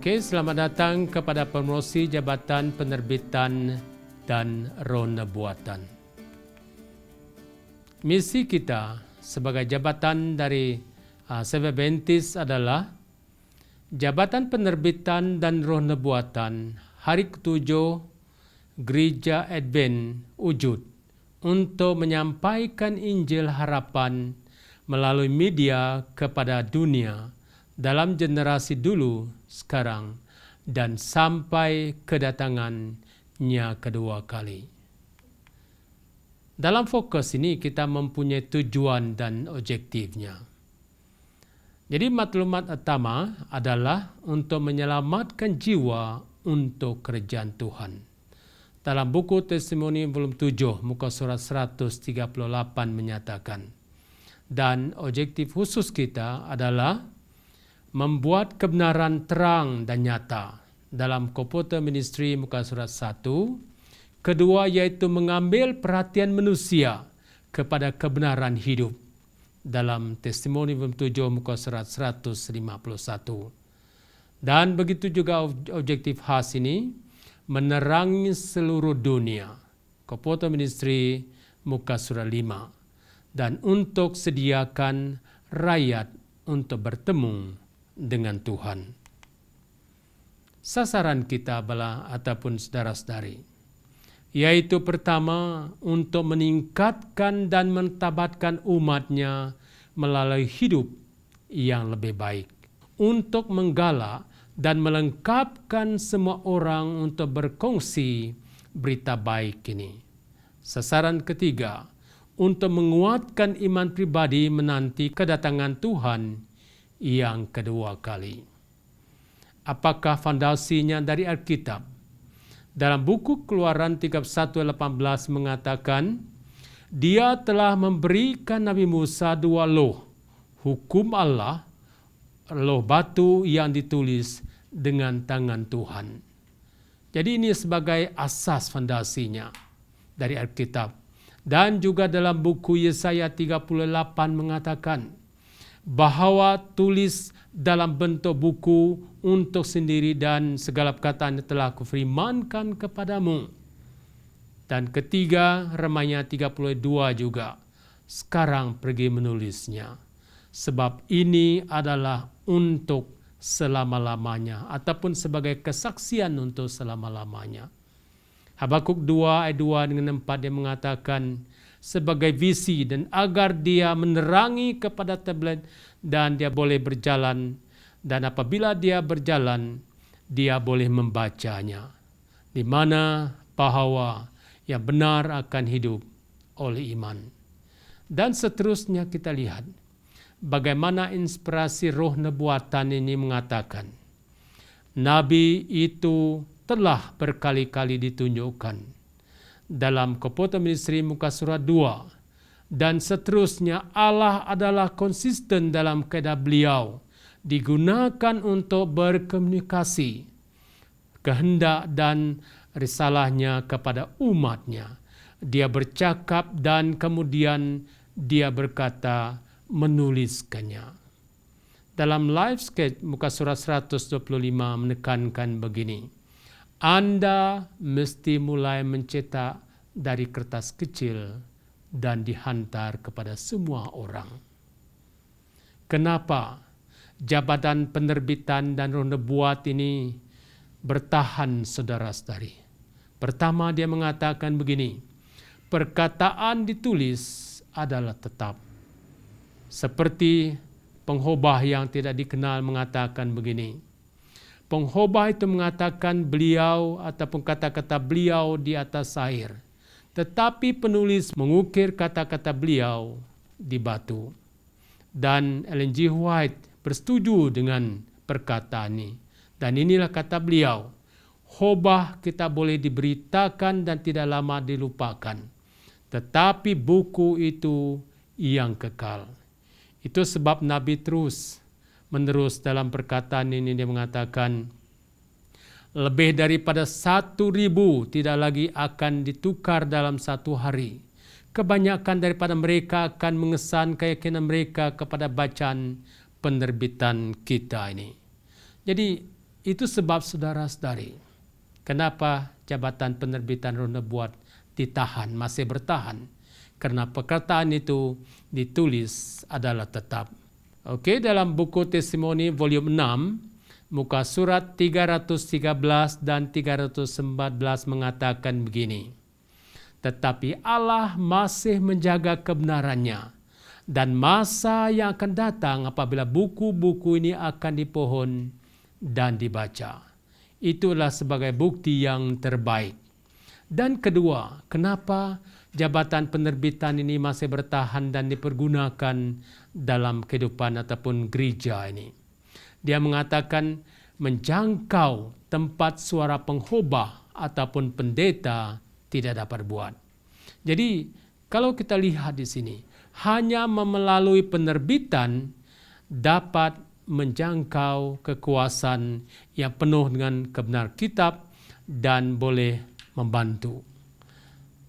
Oke, selamat datang kepada promosi Jabatan Penerbitan dan Roh Nubuatan. Misi kita sebagai jabatan dari Seventh Adventist adalah Jabatan Penerbitan dan Roh Nubuatan hari ke-7 Gereja Advent Wujud untuk menyampaikan Injil harapan melalui media kepada dunia dalam generasi dulu, sekarang, dan sampai kedatangannya kedua kali. Dalam fokus ini kita mempunyai tujuan dan objektifnya. Jadi maklumat utama adalah untuk menyelamatkan jiwa untuk kerajaan Tuhan. Dalam buku Testimoni volume 7 muka surat 138 menyatakan, dan objektif khusus kita adalah membuat kebenaran terang dan nyata. Dalam Komputer Ministry muka surat 1. Kedua yaitu mengambil perhatian manusia kepada kebenaran hidup. Dalam Testimoni volume 7 muka surat 151. Dan begitu juga objektif khas ini, menerangi seluruh dunia. Komputer Ministry muka surat 5. Dan untuk sediakan rakyat untuk bertemu dengan Tuhan. Sasaran kita ataupun saudara-saudari, yaitu pertama untuk meningkatkan dan mentabatkan umatnya melalui hidup yang lebih baik, untuk menggalak dan melengkapkan semua orang untuk berkongsi berita baik ini. Sasaran ketiga, untuk menguatkan iman pribadi menanti kedatangan Tuhan yang kedua kali. Apakah fondasinya dari Alkitab? Dalam buku Keluaran 31:18 mengatakan, Dia telah memberikan Nabi Musa 2 loh, hukum Allah, loh batu yang ditulis dengan tangan Tuhan. Jadi ini sebagai asas fondasinya dari Alkitab. Dan juga dalam buku Yesaya 38 mengatakan, bahwa tulis dalam bentuk buku untuk sendiri dan segala perkataan telah kufirmankan kepadamu. Dan ketiga, Remaja 32 juga, sekarang pergi menulisnya. Sebab ini adalah untuk selama-lamanya ataupun sebagai kesaksian untuk selama-lamanya. Habakuk 2 ayat 2 dengan 4 dia mengatakan, sebagai visi dan agar dia menerangi kepada tablet dan dia boleh berjalan, dan apabila dia berjalan dia boleh membacanya, di mana bahwa yang benar akan hidup oleh iman. Dan seterusnya kita lihat bagaimana inspirasi roh nubuatan ini mengatakan, Nabi itu telah berkali-kali ditunjukkan dalam Komputer Ministry muka surat 2. Dan seterusnya Allah adalah konsisten dalam keadaan beliau digunakan untuk berkomunikasi kehendak dan risalahnya kepada umatnya. Dia bercakap dan kemudian dia berkata menuliskannya. Dalam Life Sketch muka surat 125 menekankan begini, Anda mesti mulai mencetak dari kertas kecil dan dihantar kepada semua orang. Kenapa jabatan penerbitan dan roh nubuat ini bertahan, saudara-saudari? Pertama, dia mengatakan begini, perkataan ditulis adalah tetap. Seperti pengkhotbah yang tidak dikenal mengatakan begini, pengkhotbah itu mengatakan beliau ataupun kata-kata beliau di atas air. Tetapi penulis mengukir kata-kata beliau di batu. Dan Ellen G. White bersetuju dengan perkataan ini. Dan inilah kata beliau, khotbah kita boleh diberitakan dan tidak lama dilupakan. Tetapi buku itu yang kekal. Itu sebab Nabi terus menerus dalam perkataan ini dia mengatakan, lebih daripada 1.000 tidak lagi akan ditukar dalam satu hari. Kebanyakan daripada mereka akan mengesan keyakinan mereka kepada bacaan penerbitan kita ini. Jadi Itu sebab saudara-saudari, kenapa jabatan penerbitan roh nubuat ditahan, masih bertahan. Karena perkataan itu ditulis adalah tetap. Oke, dalam buku Testimoni volume 6, muka surat 313 dan 314 mengatakan begini. Tetapi Allah masih menjaga kebenarannya, dan masa yang akan datang apabila buku-buku ini akan dipohon dan dibaca. Itulah sebagai bukti yang terbaik. Dan kedua, kenapa jabatan penerbitan ini masih bertahan dan dipergunakan dalam kehidupan ataupun gereja ini? Dia mengatakan menjangkau tempat suara pengkhotbah ataupun pendeta tidak dapat buat. Jadi kalau kita lihat di sini, hanya melalui penerbitan dapat menjangkau kekuasaan yang penuh dengan kebenaran kitab dan boleh membantu.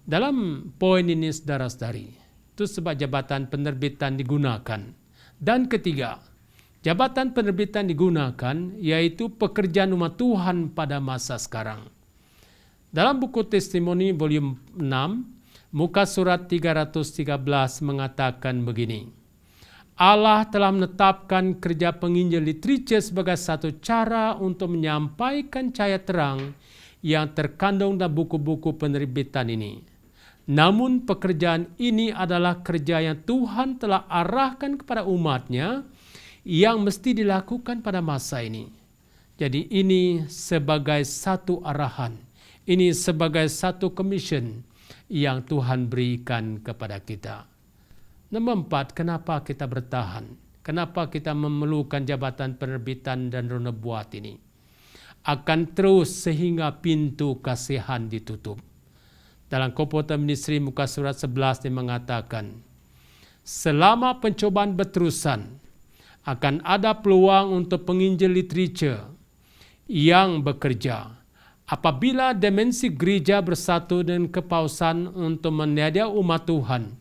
Dalam poin ini saudara-saudari, itu sebab jabatan penerbitan digunakan. Dan ketiga, jabatan penerbitan digunakan yaitu pekerjaan umat Tuhan pada masa sekarang. Dalam buku Testimoni volume 6, muka surat 313 mengatakan begini. Allah telah menetapkan kerja penginjil literature sebagai satu cara untuk menyampaikan cahaya terang yang terkandung dalam buku-buku penerbitan ini. Namun pekerjaan ini adalah kerja yang Tuhan telah arahkan kepada umatnya yang mesti dilakukan pada masa ini. Jadi ini sebagai satu arahan, ini sebagai satu commission yang Tuhan berikan kepada kita. Nomor 4, kenapa kita bertahan? Kenapa kita memerlukan jabatan penerbitan dan roh nubuat ini? Akan terus sehingga pintu kasihan ditutup. Dalam Komputer Ministry muka surat 11 dia mengatakan, selama pencobaan berterusan, akan ada peluang untuk penginjil literature yang bekerja. Apabila dimensi gereja bersatu dengan kepausan untuk meniada umat Tuhan,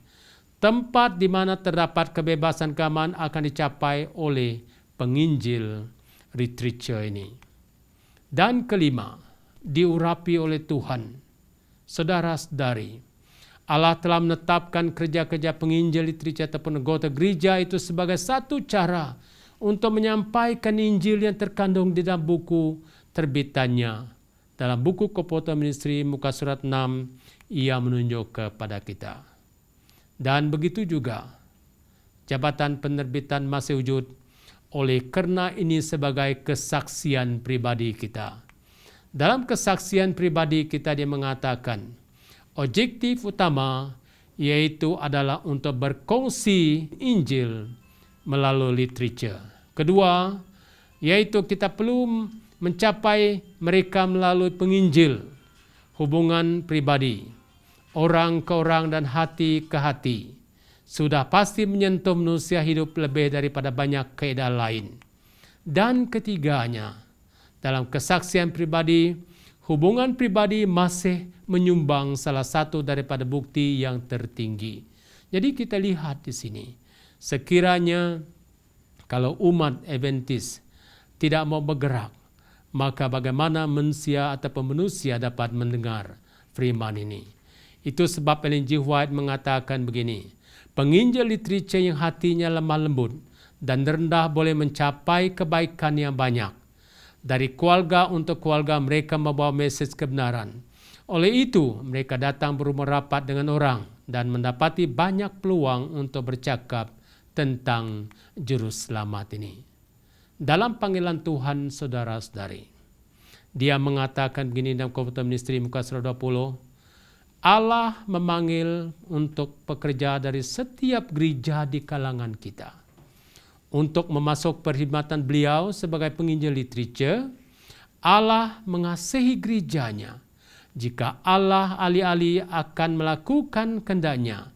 tempat di mana terdapat kebebasan keamanan akan dicapai oleh penginjil literature ini. Dan kelima, diurapi oleh Tuhan. Saudara-saudari, Allah telah menetapkan kerja-kerja penginjil literature ataupun anggota gereja itu sebagai satu cara untuk menyampaikan Injil yang terkandung di dalam buku terbitannya. Dalam buku Komputer Ministry muka surat 6, ia menunjuk kepada kita. Dan begitu juga, jabatan penerbitan masih wujud oleh karena ini sebagai kesaksian pribadi kita. Dalam kesaksian pribadi kita dia mengatakan, objektif utama yaitu adalah untuk berkongsi Injil melalui literature. Kedua, yaitu kita perlu mencapai mereka melalui penginjil, hubungan pribadi, orang ke orang dan hati ke hati. Sudah pasti menyentuh manusia hidup lebih daripada banyak keadaan lain. Dan ketiganya, dalam kesaksian pribadi, hubungan pribadi masih menyumbang salah satu daripada bukti yang tertinggi. Jadi kita lihat di sini, sekiranya kalau umat Adventist tidak mau bergerak, maka bagaimana manusia ataupun manusia dapat mendengar firman ini? Itu sebab Ellen G. White mengatakan begini, penginjil literature yang hatinya lemah lembut dan rendah boleh mencapai kebaikan yang banyak. Dari keluarga untuk keluarga mereka membawa mesej kebenaran. Oleh itu, mereka datang berumur rapat dengan orang dan mendapati banyak peluang untuk bercakap tentang juru selamat ini. Dalam panggilan Tuhan, saudara-saudari, dia mengatakan begini dalam Komputer Ministry muka surat 20, Allah memanggil untuk pekerja dari setiap gereja di kalangan kita. Untuk memasuk perkhidmatan beliau sebagai penginjil literature, Allah mengasihi gerejanya. Jika Allah alih-alih akan melakukan kehendaknya,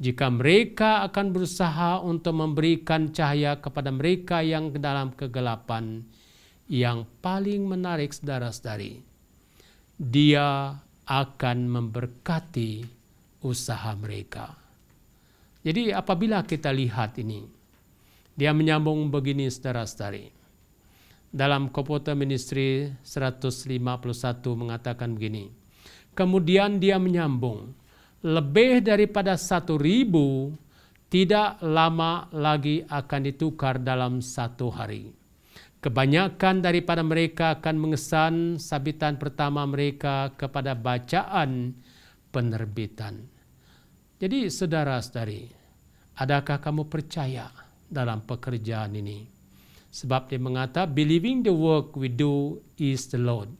jika mereka akan berusaha untuk memberikan cahaya kepada mereka yang dalam kegelapan, yang paling menarik saudara-saudari, dia akan memberkati usaha mereka. Jadi apabila kita lihat ini, dia menyambung begini saudara-saudari. dalam Kopote Ministry 151 mengatakan begini. Kemudian dia menyambung, lebih daripada 1.000 tidak lama lagi akan ditukar dalam satu hari. Kebanyakan daripada mereka akan mengesan sabitan pertama mereka kepada bacaan penerbitan. Jadi saudara-saudari, adakah kamu percaya dalam pekerjaan ini? Sebab dia mengatakan, believing the work we do is the Lord.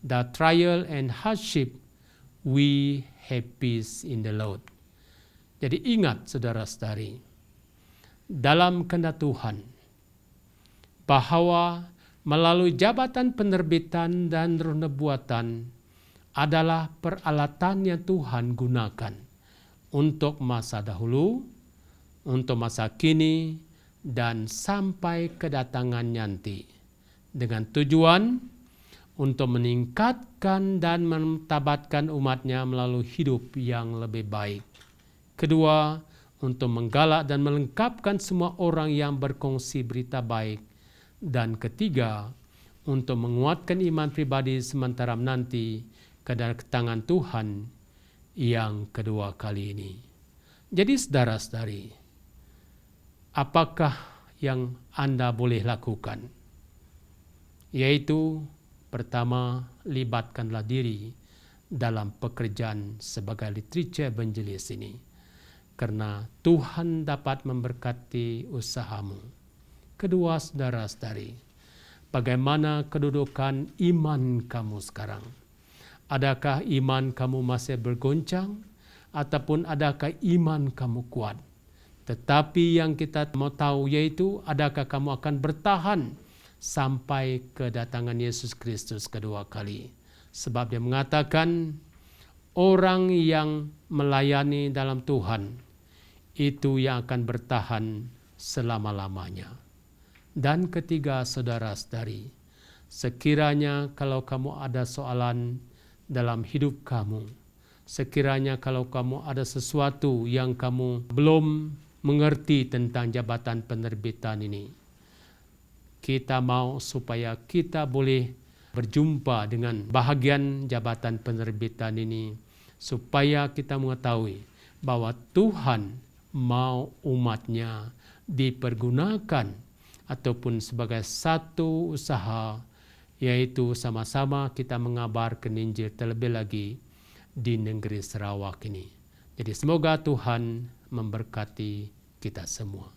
The trial and hardship, we have peace in the Lord. Jadi ingat saudara-saudari, dalam kehendak Tuhan, bahwa melalui jabatan penerbitan dan roh nubuatan adalah peralatan yang Tuhan gunakan untuk masa dahulu, untuk masa kini, dan sampai kedatangan nanti, dengan tujuan untuk meningkatkan dan mentabatkan umatnya melalui hidup yang lebih baik. Kedua, untuk menggalak dan melengkapkan semua orang yang berkongsi berita baik. Dan ketiga, untuk menguatkan iman pribadi sementara menanti kedatangan Tuhan yang kedua kali ini. Jadi saudara-saudari, apakah yang Anda boleh lakukan? Yaitu, pertama, libatkanlah diri dalam pekerjaan sebagai literature evangelis ini. Karena Tuhan dapat memberkati usahamu. Kedua, saudara-saudari, bagaimana kedudukan iman kamu sekarang? Adakah iman kamu masih bergoncang? Ataupun adakah iman kamu kuat? Tetapi yang kita mau tahu yaitu, adakah kamu akan bertahan sampai kedatangan Yesus Kristus kedua kali? Sebab dia mengatakan, orang yang melayani dalam Tuhan, itu yang akan bertahan selama-lamanya. Dan ketiga, saudara-saudari, sekiranya kalau kamu ada soalan dalam hidup kamu, sekiranya kalau kamu ada sesuatu yang kamu belum mengerti tentang jabatan penerbitan ini, kita mau supaya kita boleh berjumpa dengan bahagian jabatan penerbitan ini, supaya kita mengetahui bahwa Tuhan mau umatnya dipergunakan ataupun sebagai satu usaha, yaitu sama-sama kita mengabarkan Injil terlebih lagi di negeri Sarawak ini. Jadi semoga Tuhan memberkati kita semua.